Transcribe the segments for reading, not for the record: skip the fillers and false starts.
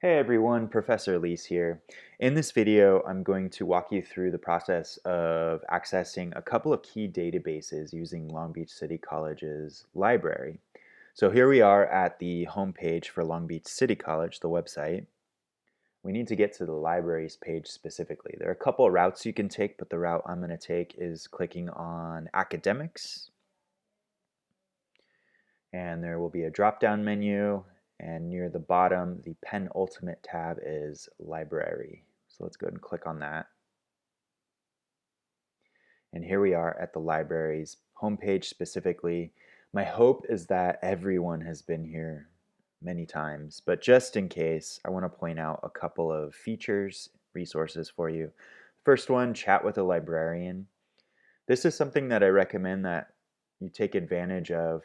Hey everyone, Professor Leis here. In this video, I'm going to walk you through the process of accessing a couple of key databases using Long Beach City College's library. So here we are at the homepage for Long Beach City College, the website. We need to get to the libraries page specifically. There are a couple of routes you can take, but the route I'm going to take is clicking on Academics. And there will be a drop-down menu, and near the bottom, the penultimate tab is Library. So let's go ahead and click on that. And here we are at the library's homepage specifically. My hope is that everyone has been here many times, but just in case, I want to point out a couple of features, resources for you. First one, chat with a librarian. This is something that I recommend that you take advantage of.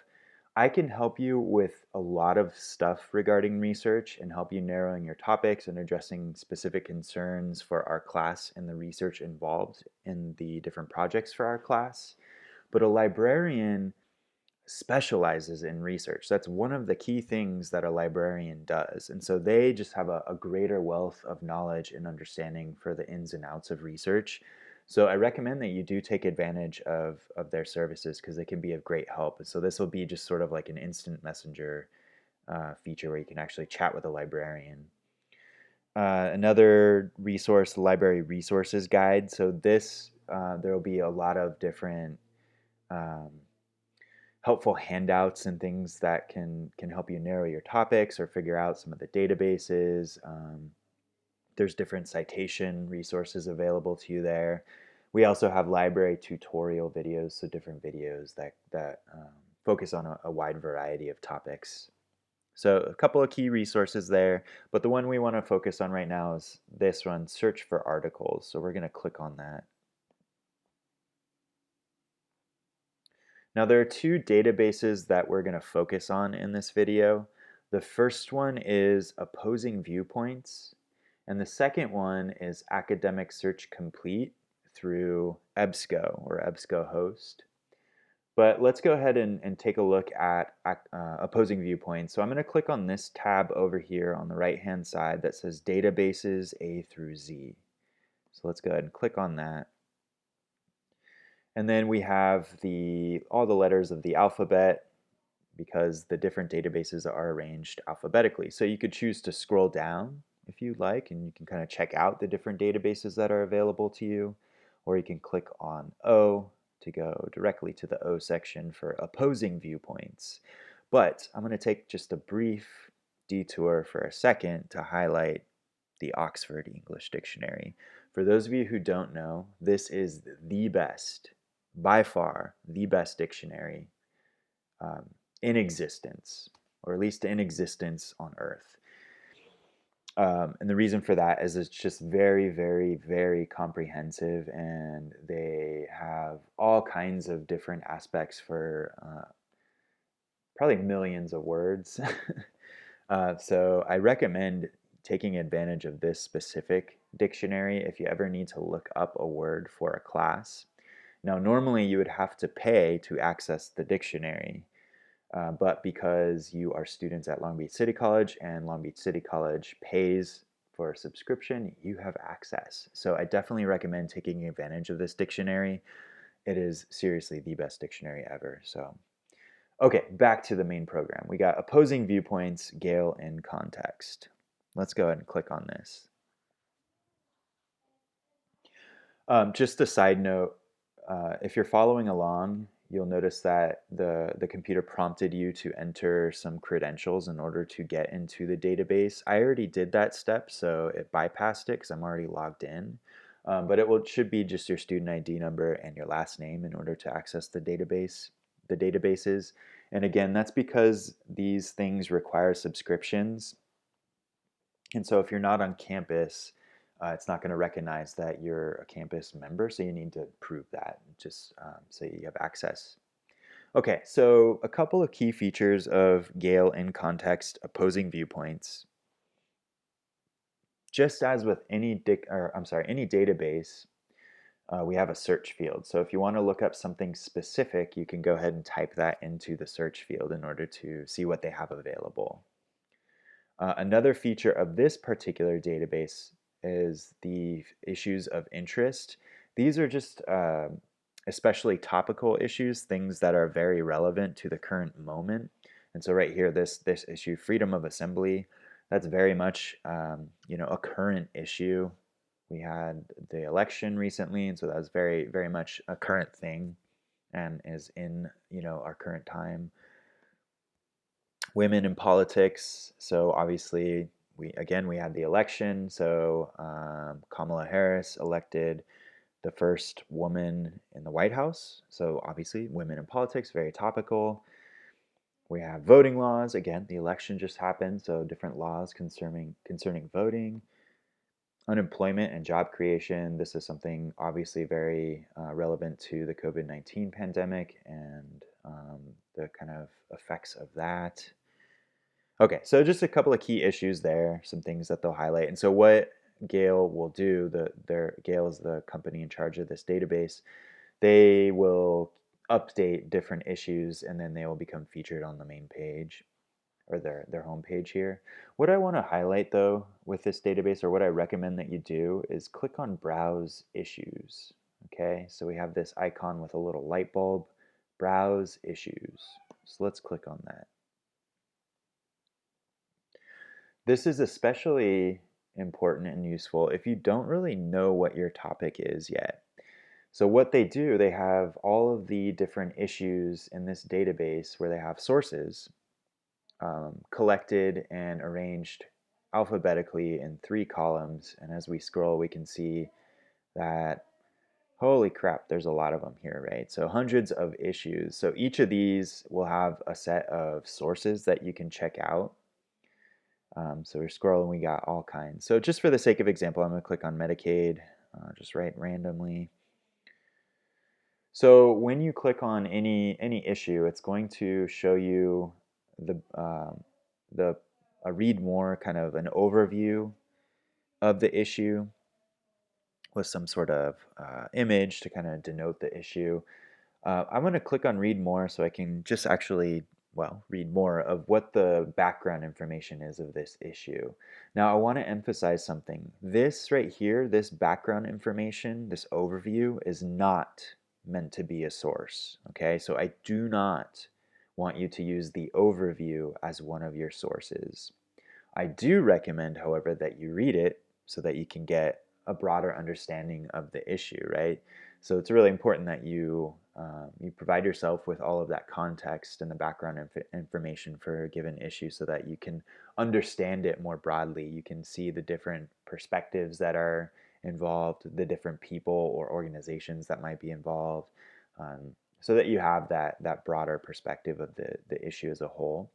I can help you with a lot of stuff regarding research and help you narrowing your topics and addressing specific concerns for our class and the research involved in the different projects for our class. But a librarian specializes in research. That's one of the key things that a librarian does. And so they just have a greater wealth of knowledge and understanding for the ins and outs of research. So I recommend that you do take advantage of their services because they can be of great help. And so this will be just sort of like an instant messenger feature where you can actually chat with a librarian. Another resource, the library resources guide. So this, there will be a lot of different um, helpful handouts and things that can help you narrow your topics or figure out some of the databases. There's different citation resources available to you there. We also have library tutorial videos, so different videos that focus on a wide variety of topics. So a couple of key resources there, but the one we want to focus on right now is this one, search for articles. So we're going to click on that. Now there are two databases that we're going to focus on in this video. The first one is Opposing Viewpoints, and the second one is Academic Search Complete through EBSCO or EBSCOhost. But let's go ahead and take a look at Opposing Viewpoints. So I'm going to click on this tab over here on the right-hand side that says Databases A through Z. So let's go ahead and click on that. And then we have all the letters of the alphabet because the different databases are arranged alphabetically. So you could choose to scroll down if you'd like, and you can kind of check out the different databases that are available to you, or you can click on O to go directly to the O section for opposing viewpoints. But I'm going to take just a brief detour for a second to highlight the Oxford English Dictionary. For those of you who don't know, this is the best, by far, the best dictionary in existence, or at least in existence on Earth. And the reason for that is it's just very, very, very comprehensive, and they have all kinds of different aspects for probably millions of words. So I recommend taking advantage of this specific dictionary if you ever need to look up a word for a class. Now, normally you would have to pay to access the dictionary. But because you are students at Long Beach City College and Long Beach City College pays for a subscription, you have access. So I definitely recommend taking advantage of this dictionary. It is seriously the best dictionary ever. So, okay, back to the main program. We got Opposing Viewpoints, Gale in Context. Let's go ahead and click on this. Just a side note, if you're following along, you'll notice that the computer prompted you to enter some credentials in order to get into the database. I already did that step, so it bypassed it because I'm already logged in. But should be just your student ID number and your last name in order to access the databases. And again, that's because these things require subscriptions. And so if you're not on campus, it's not going to recognize that you're a campus member, so you need to prove that just so you have access. Okay, so a couple of key features of Gale in Context Opposing Viewpoints. Just as with any database, we have a search field. So if you want to look up something specific, you can go ahead and type that into the search field in order to see what they have available. Another feature of this particular database is the issues of interest. These are just especially topical issues, things that are very relevant to the current moment. And so right here, this issue, freedom of assembly, that's very much a current issue. We had the election recently, and so that was very much a current thing and is in our current time. Women in politics, so obviously we had the election, so Kamala Harris elected the first woman in the White House, so obviously women in politics, very topical. We have voting laws, again the election just happened, so different laws concerning voting. Unemployment and job creation, this is something obviously very relevant to the COVID-19 pandemic and the kind of effects of that. Okay, so just a couple of key issues there, some things that they'll highlight. And so what Gale will do, Gale is the company in charge of this database, they will update different issues and then they will become featured on the main page or their home page here. What I want to highlight though with this database, or what I recommend that you do, is click on Browse Issues. Okay, so we have this icon with a little light bulb, Browse Issues. So let's click on that. This is especially important and useful if you don't really know what your topic is yet. So what they do, they have all of the different issues in this database where they have sources collected and arranged alphabetically in 3 columns. And as we scroll, we can see that, holy crap, there's a lot of them here, right? So hundreds of issues. So each of these will have a set of sources that you can check out. So we're scrolling, we got all kinds. So just for the sake of example, I'm going to click on Medicaid, just right randomly. So when you click on any issue, it's going to show you a read more, kind of an overview of the issue with some sort of image to kind of denote the issue. I'm going to click on read more so I can just actually read more of what the background information is of this issue. Now I want to emphasize something. This right here, this background information, this overview is not meant to be a source. Okay, so I do not want you to use the overview as one of your sources. I do recommend, however, that you read it so that you can get a broader understanding of the issue, right? So it's really important that you provide yourself with all of that context and the background information for a given issue so that you can understand it more broadly. You can see the different perspectives that are involved, the different people or organizations that might be involved, so that you have that broader perspective of the issue as a whole.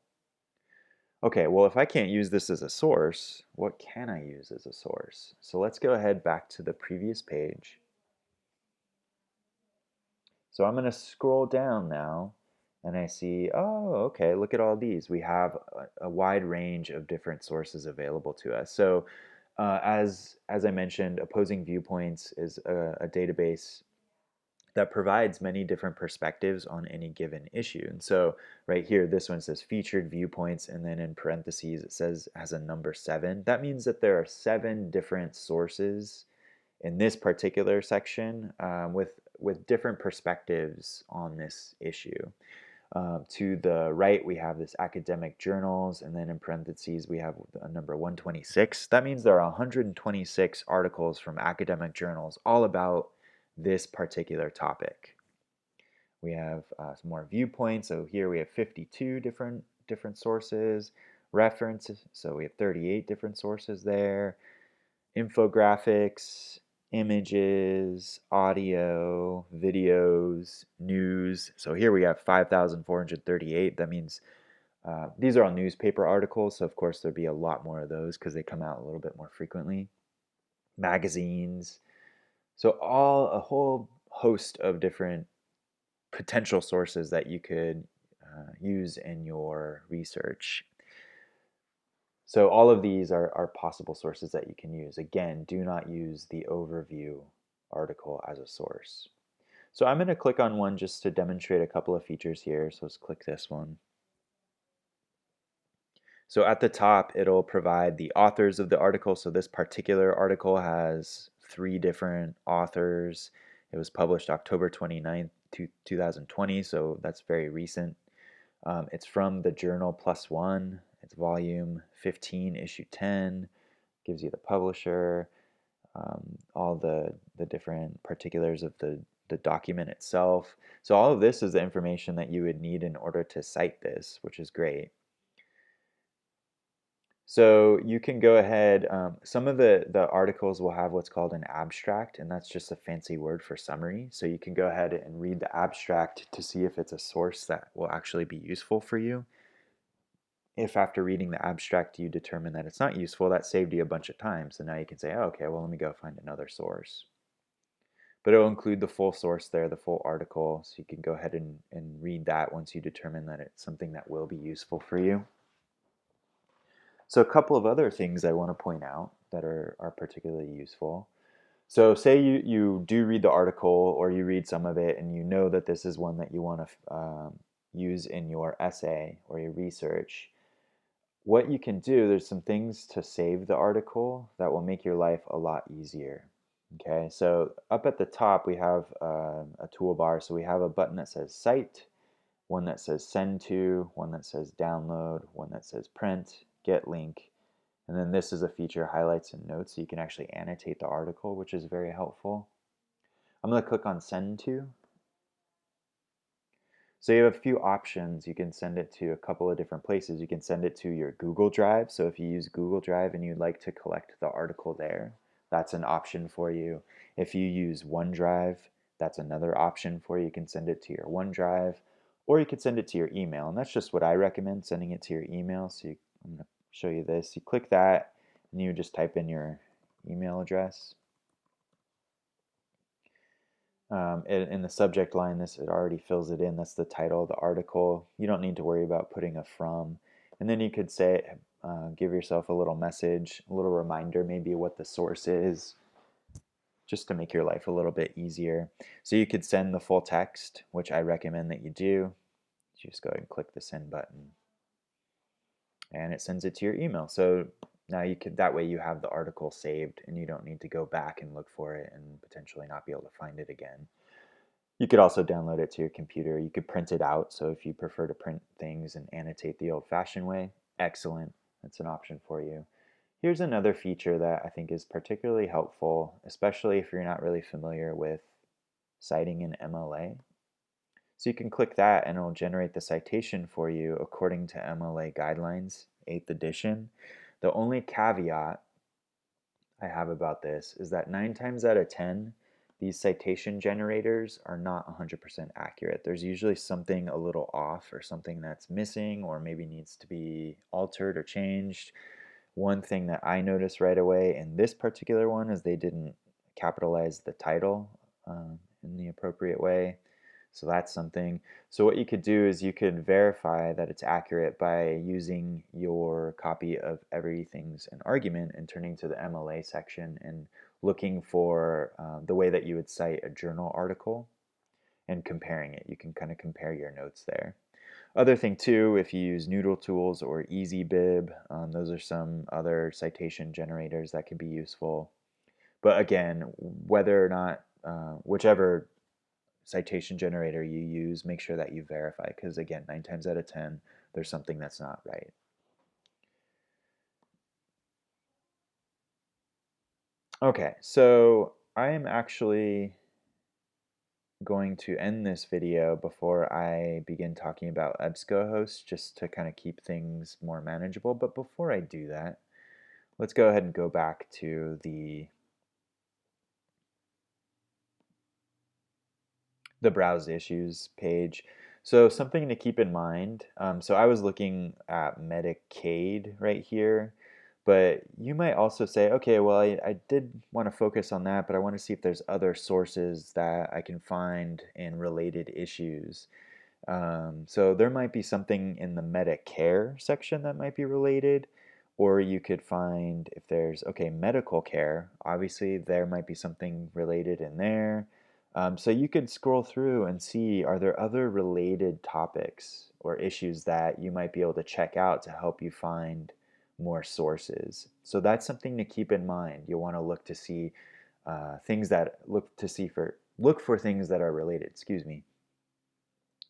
Okay, well, if I can't use this as a source, what can I use as a source? So let's go ahead back to the previous page. So I'm going to scroll down now and I see, oh, okay, look at all these. We have a wide range of different sources available to us. So as I mentioned, Opposing Viewpoints is a database that provides many different perspectives on any given issue. And so right here, this one says featured viewpoints, and then in parentheses it says has a number 7. That means that there are 7 different sources in this particular section with different perspectives on this issue. To the right, we have this academic journals, and then in parentheses, we have a number 126. That means there are 126 articles from academic journals all about this particular topic. We have some more viewpoints. So here we have 52 different sources. References, so we have 38 different sources there. Infographics, images, audio, videos, news. So here we have 5,438. That means these are all newspaper articles, so of course there'd be a lot more of those because they come out a little bit more frequently. Magazines. So a whole host of different potential sources that you could use in your research. So all of these are possible sources that you can use. Again, do not use the overview article as a source. So I'm going to click on one just to demonstrate a couple of features here. So let's click this one. So at the top, it'll provide the authors of the article. So this particular article has 3 different authors. It was published October 29th, 2020, so that's very recent. It's from the journal Plus One. It's volume 15, issue 10. Gives you the publisher, all the different particulars of the document itself. So all of this is the information that you would need in order to cite this, which is great. So you can go ahead, some of the articles will have what's called an abstract, and that's just a fancy word for summary. So you can go ahead and read the abstract to see if it's a source that will actually be useful for you. If after reading the abstract you determine that it's not useful, that saved you a bunch of time. So now you can say, oh, okay, well, let me go find another source. But it'll include the full source there, the full article, so you can go ahead and read that once you determine that it's something that will be useful for you. So a couple of other things I want to point out that are particularly useful. So say you do read the article or you read some of it and you know that this is one that you want to use in your essay or your research. What you can do, there's some things to save the article that will make your life a lot easier. Okay, so up at the top we have a toolbar. So we have a button that says Cite, one that says Send To, one that says Download, one that says Print, Get Link, and then this is a feature, Highlights and Notes, so you can actually annotate the article, which is very helpful. I'm going to click on Send To. So you have a few options. You can send it to a couple of different places. You can send it to your Google Drive. So if you use Google Drive and you'd like to collect the article there, that's an option for you. If you use OneDrive, that's another option for you. You can send it to your OneDrive, or you could send it to your email. And that's just what I recommend, sending it to your email. So I'm going to show you this. You click that, and you just type in your email address. In the subject line, it already fills it in. That's the title of the article. You don't need to worry about putting a from. And then you could say, give yourself a little message, a little reminder, maybe what the source is, just to make your life a little bit easier. So you could send the full text, which I recommend that you do. You just go ahead and click the send button, and it sends it to your email. So now that way you have the article saved and you don't need to go back and look for it and potentially not be able to find it again. You could also download it to your computer. You could print it out. So if you prefer to print things and annotate the old-fashioned way, excellent. That's an option for you. Here's another feature that I think is particularly helpful, especially if you're not really familiar with citing in MLA. So you can click that and it'll generate the citation for you according to MLA guidelines, 8th edition. The only caveat I have about this is that 9 times out of 10, these citation generators are not 100% accurate. There's usually something a little off or something that's missing or maybe needs to be altered or changed. One thing that I noticed right away in this particular one is they didn't capitalize the title in the appropriate way. So that's something. So what you could do is you could verify that it's accurate by using your copy of Everything's an Argument and turning to the MLA section and looking for the way that you would cite a journal article and comparing it. You can kind of compare your notes there. Other thing too, if you use Noodle Tools or EasyBib, those are some other citation generators that can be useful. But again, whether or not, whichever citation generator you use, make sure that you verify, because again, 9 times out of 10, there's something that's not right. Okay, so I am actually going to end this video before I begin talking about EBSCOhost, just to kind of keep things more manageable. But before I do that, let's go ahead and go back to the Browse Issues page. So something to keep in mind, so I was looking at Medicaid right here, but you might also say, okay, well, I did want to focus on that, but I want to see if there's other sources that I can find in related issues. So there might be something in the Medicare section that might be related, or you could find if there's, okay, medical care, obviously there might be something related in there. So you could scroll through and see, are there other related topics or issues that you might be able to check out to help you find more sources. So that's something to keep in mind. You'll want to look to see things that look for things that are related. Excuse me,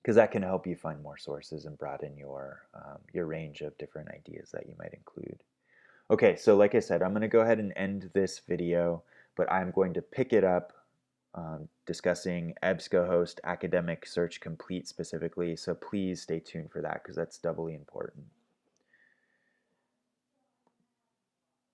because that can help you find more sources and broaden your range of different ideas that you might include. Okay, so like I said, I'm going to go ahead and end this video, but I'm going to pick it up discussing EBSCOhost Academic Search Complete specifically, so please stay tuned for that because that's doubly important.